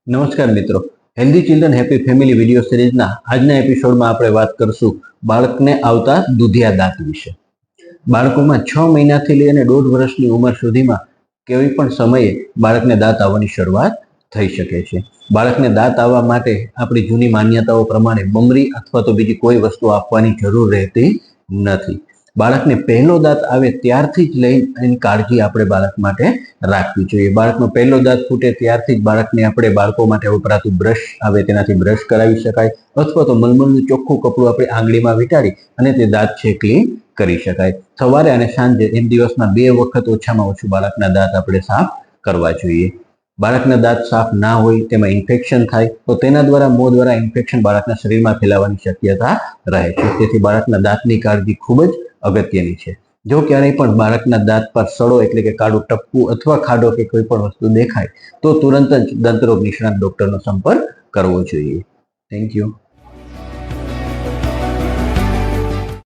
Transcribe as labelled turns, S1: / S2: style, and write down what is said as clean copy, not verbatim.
S1: નમસ્કાર મિત્રો, healthy children happy family video સિરીઝના આજના એપિસોડમાં આપણે વાત કરશું બાળકને આવતા દૂધિયા દાંત વિશે. બાળકોમાં 6 મહિનાથી લઈને 1.5 વર્ષની ઉંમર સુધીમાં કોઈ પણ સમયે બાળકને દાંત આવવાની શરૂઆત થઈ શકે છે. બાળકને દાંત આવવા માટે આપણી જૂની માન્યતાઓ પ્રમાણે બમરી અથવા તો બીજી કોઈ વસ્તુ આપવાની જરૂર રહેતી નથી. બાળકને પહેલો દાંત આવે ત્યારથી જ લઈ એની કાળજી આપણે બાળક માટે રાખવી જોઈએ. બાળકનો પહેલો દાંત ફૂટે ત્યારથી જ બાળકને આપણે બાળકો માટે વપરાતું બ્રશ આવે તેનાથી બ્રશ કરાવી શકાય, અથવા તો મલમલનું ચોખ્ખું કપડું આપણે આંગળીમાં વીંટાળી અને તે દાંત છે ક્લીન કરી શકાય. સવારે અને સાંજે એમ દિવસમાં 2 વખત ઓછામાં ઓછું બાળકના દાંત આપણે સાફ કરવા જોઈએ. બાળકના દાંત સાફ ના હોય, તેમાં ઇન્ફેક્શન થાય તો તેના દ્વારા મોં દ્વારા ઇન્ફેક્શન બાળકના શરીરમાં ફેલાવાની શક્યતા રહે છે. તેથી બાળકના દાંતની કાળજી ખૂબ જ અગત્યની છે. જો ક્યારેય પણ બાળકના દાંત પર સડો એટલે કે કાળું ટપકું અથવા ખાડો કે કોઈ પણ વસ્તુ દેખાય તો તુરંત જ દંતરોગ નિષ્ણાત ડોક્ટરનો સંપર્ક કરવો જોઈએ. Thank you.